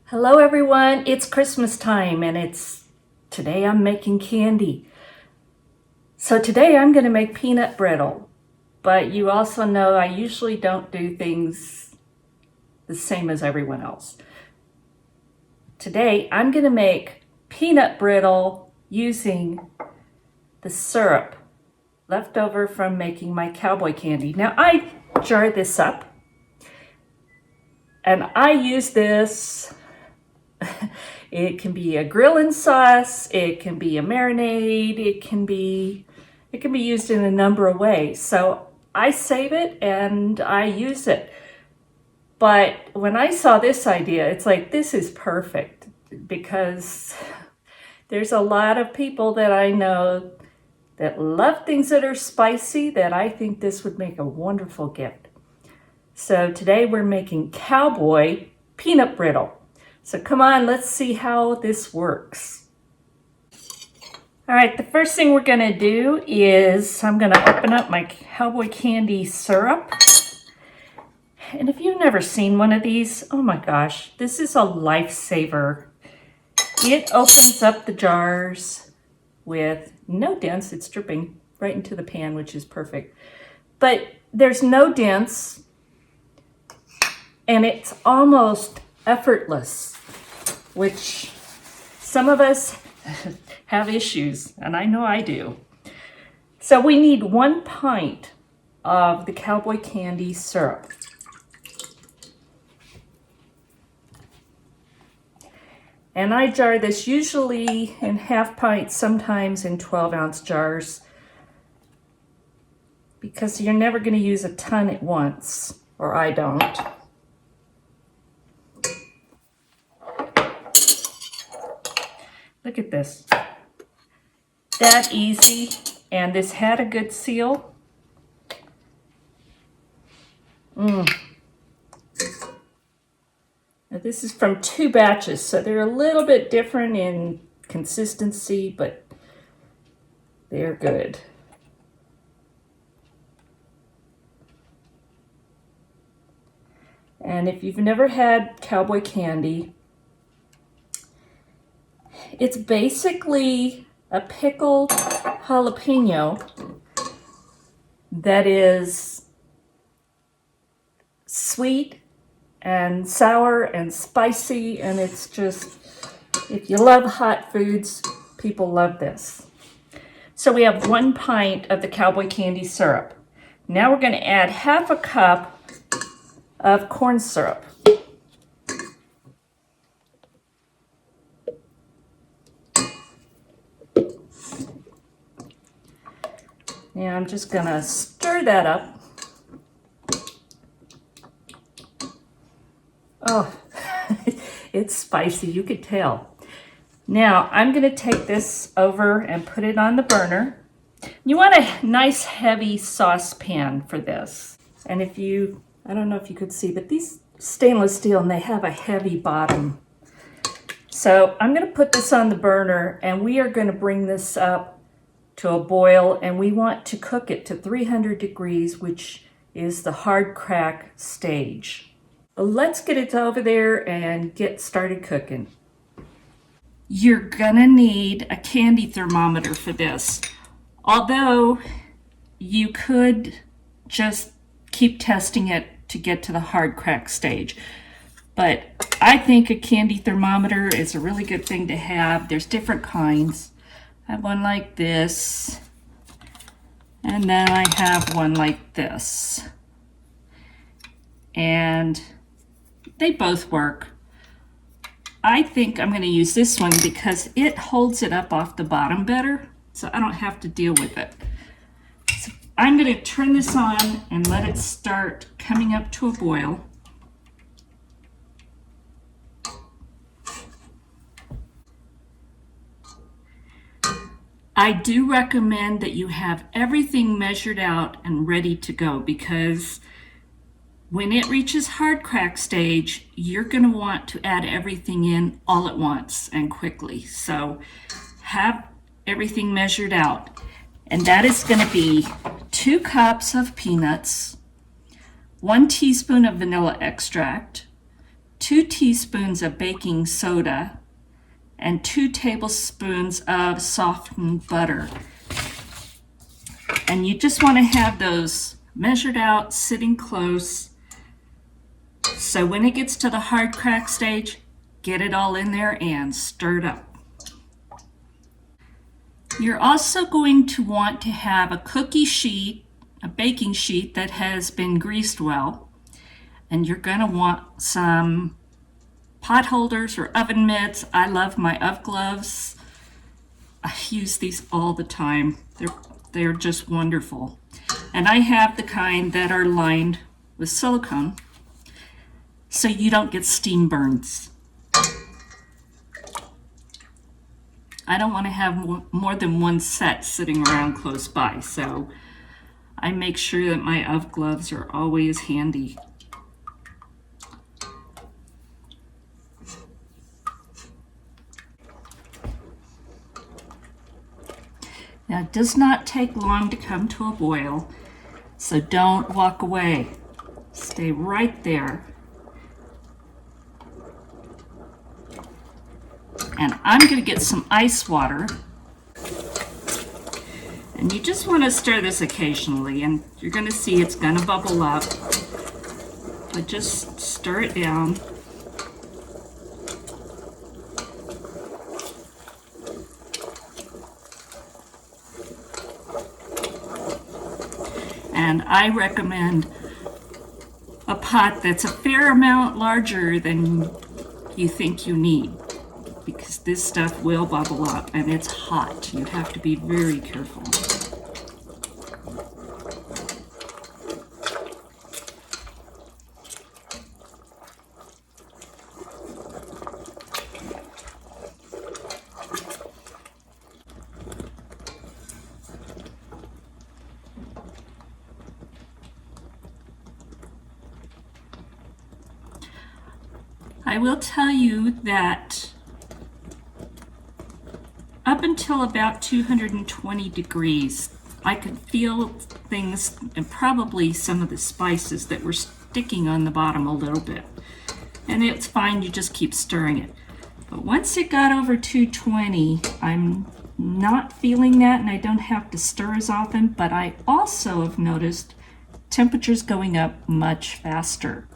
Hello everyone, it's Christmas time and today I'm making candy. So today I'm going to make peanut brittle, but you also know I usually don't do things the same as everyone else. Today I'm going to make peanut brittle using the syrup left over from making my cowboy candy. Now I jar this up and I use this. It can be a grillin sauce, it can be a marinade, it can be used in a number of ways. So I save it and I use it. But when I saw this idea, it's like, this is perfect because there's a lot of people that I know that love things that are spicy that I think this would make a wonderful gift. So today we're making cowboy peanut brittle. So come on, let's see how this works. All right, the first thing we're gonna do is I'm gonna open up my Cowboy Candy syrup. And if you've never seen one of these, oh my gosh, this is a lifesaver. It opens up the jars with no dents. It's dripping right into the pan, which is perfect. But there's no dents, and it's almost effortless, which some of us have issues, and I know I do. So we need 1 pint of the Cowboy Candy syrup. And I jar this usually in half pints, sometimes in 12-ounce jars, because you're never going to use a ton at once, or I don't. Look at this. That easy, and this had a good seal. Now this is from 2 batches, so they're a little bit different in consistency, but they're good. And if you've never had cowboy candy, it's basically a pickled jalapeno that is sweet and sour and spicy, and it's just, if you love hot foods, people love this. So we have 1 pint of the cowboy candy syrup. Now we're going to add half a cup of corn syrup. And I'm just going to stir that up. Oh, it's spicy, you could tell. Now I'm going to take this over and put it on the burner. You want a nice heavy saucepan for this. And I don't know if you could see, but these stainless steel and they have a heavy bottom. So I'm going to put this on the burner and we are going to bring this up to a boil, and we want to cook it to 300 degrees, which is the hard crack stage. Let's get it over there and get started cooking. You're gonna need a candy thermometer for this, although you could just keep testing it to get to the hard crack stage. But I think a candy thermometer is a really good thing to have. There's different kinds. I have one like this, and then I have one like this. And they both work. I think I'm going to use this one because it holds it up off the bottom better, so I don't have to deal with it. So I'm going to turn this on and let it start coming up to a boil. I do recommend that you have everything measured out and ready to go, because when it reaches hard crack stage, you're going to want to add everything in all at once and quickly. So have everything measured out. And that is going to be 2 cups of peanuts, 1 teaspoon of vanilla extract, 2 teaspoons of baking soda, and 2 tablespoons of softened butter. And you just want to have those measured out, sitting close. So when it gets to the hard crack stage, get it all in there and stir it up. You're also going to want to have a cookie sheet, a baking sheet that has been greased well. And you're going to want some pot holders or oven mitts. I love my oven gloves. I use these all the time. They're just wonderful. And I have the kind that are lined with silicone so you don't get steam burns. I don't want to have more than one set sitting around close by, so I make sure that my oven gloves are always handy. Now, it does not take long to come to a boil, so don't walk away. Stay right there. And I'm going to get some ice water. And you just want to stir this occasionally, and you're going to see it's going to bubble up. But just stir it down. And I recommend a pot that's a fair amount larger than you think you need, because this stuff will bubble up and it's hot. You have to be very careful. I will tell you that up until about 220 degrees, I could feel things and probably some of the spices that were sticking on the bottom a little bit. And it's fine, you just keep stirring it. But once it got over 220, I'm not feeling that, and I don't have to stir as often, but I also have noticed temperatures going up much faster.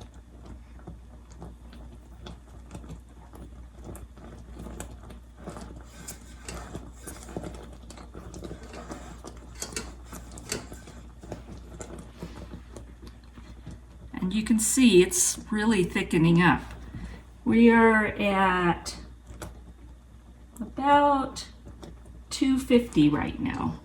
And you can see it's really thickening up. We are at about 250 right now.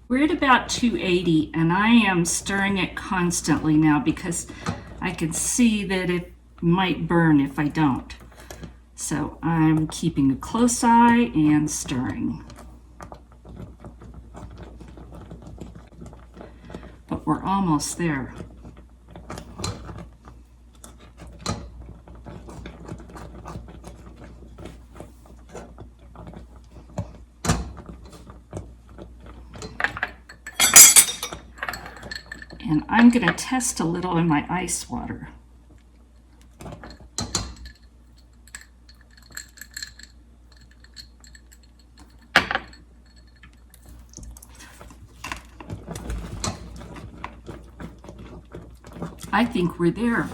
We're at about 280, and I am stirring it constantly now because I can see that it might burn if I don't. So I'm keeping a close eye and stirring. But we're almost there. And I'm going to test a little in my ice water. I think we're there.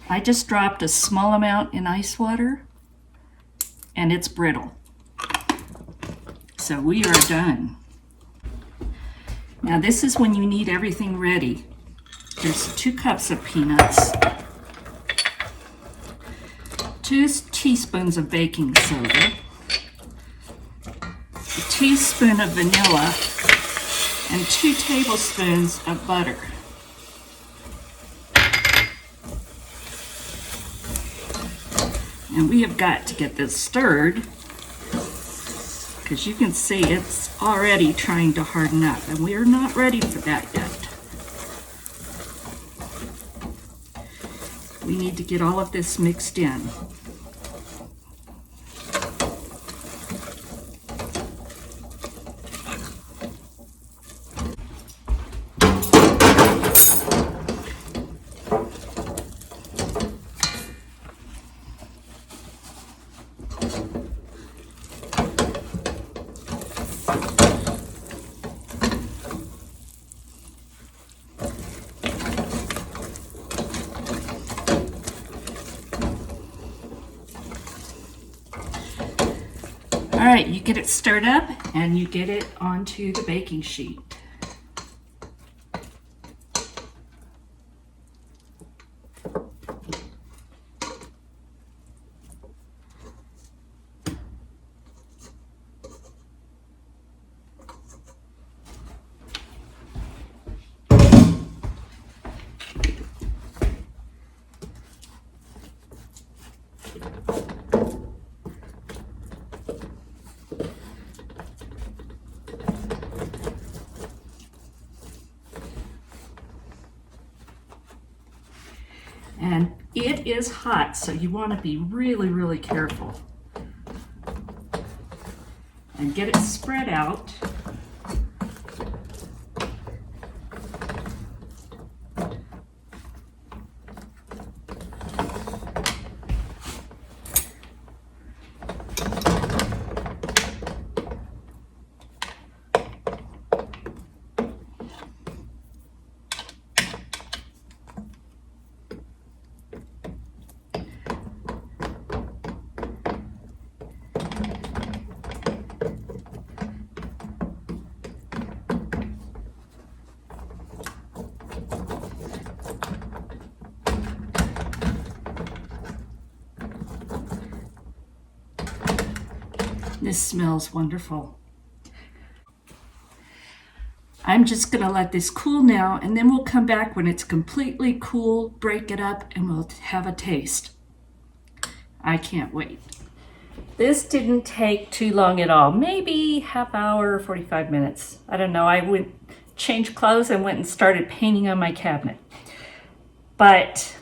I just dropped a small amount in ice water, and it's brittle. So we are done. Now this is when you need everything ready. There's 2 cups of peanuts, 2 teaspoons of baking soda, a teaspoon of vanilla, and 2 tablespoons of butter. And we have got to get this stirred, because you can see it's already trying to harden up, and we are not ready for that yet. We need to get all of this mixed in. All right, you get it stirred up and you get it onto the baking sheet. And it is hot, so you want to be really, really careful. And get it spread out. This smells wonderful. I'm just gonna let this cool now, and then we'll come back when it's completely cool, break it up, and we'll have a taste. I can't wait. This didn't take too long at all, maybe half hour, 45 minutes. I don't know, I went, changed clothes and went and started painting on my cabinet. But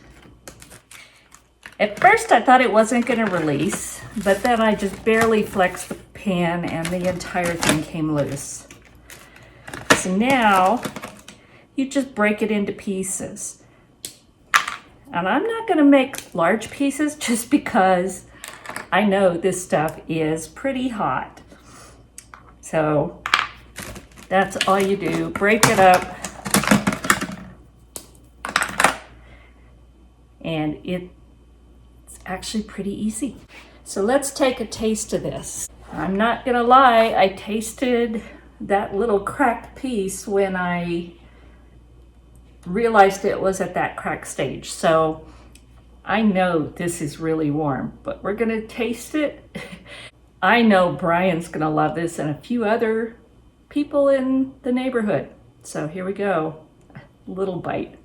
at first I thought it wasn't gonna release, but then I just barely flexed the pan and the entire thing came loose. So now you just break it into pieces. And I'm not gonna make large pieces just because I know this stuff is pretty hot. So that's all you do, break it up. And it's actually pretty easy. So let's take a taste of this. I'm not gonna lie, I tasted that little cracked piece when I realized it was at that cracked stage. So I know this is really warm, but we're gonna taste it. I know Brian's gonna love this and a few other people in the neighborhood. So here we go, a little bite.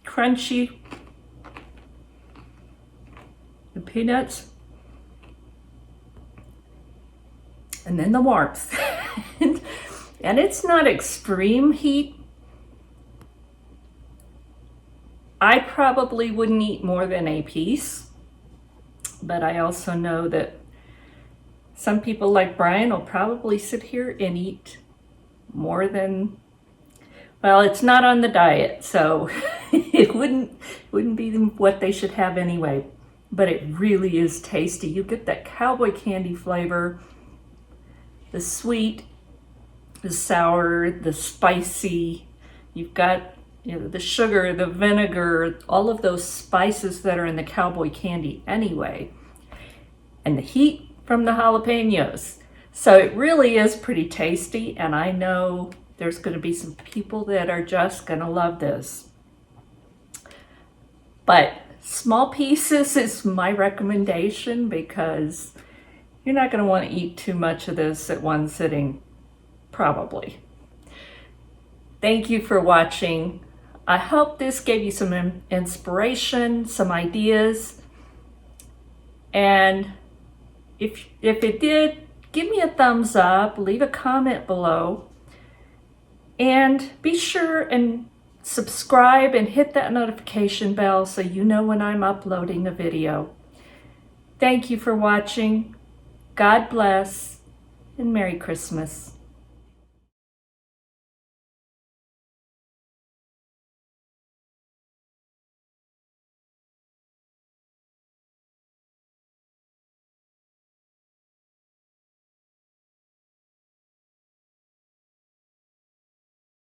Crunchy. The peanuts. And then the warmth. And it's not extreme heat. I probably wouldn't eat more than a piece, but I also know that some people like Brian will probably sit here and eat more than, well, it's not on the diet, so it wouldn't be what they should have anyway, but it really is tasty. You get that cowboy candy flavor, the sweet, the sour, the spicy. You've got, you know, the sugar, the vinegar, all of those spices that are in the cowboy candy anyway, and the heat from the jalapenos. So it really is pretty tasty, and I know there's going to be some people that are just going to love this. But small pieces is my recommendation because you're not going to want to eat too much of this at one sitting, probably. Thank you for watching. I hope this gave you some inspiration, some ideas. And if it did, give me a thumbs up, leave a comment below, and be sure and subscribe and hit that notification bell so you know when I'm uploading a video. Thank you for watching. God bless, and Merry Christmas.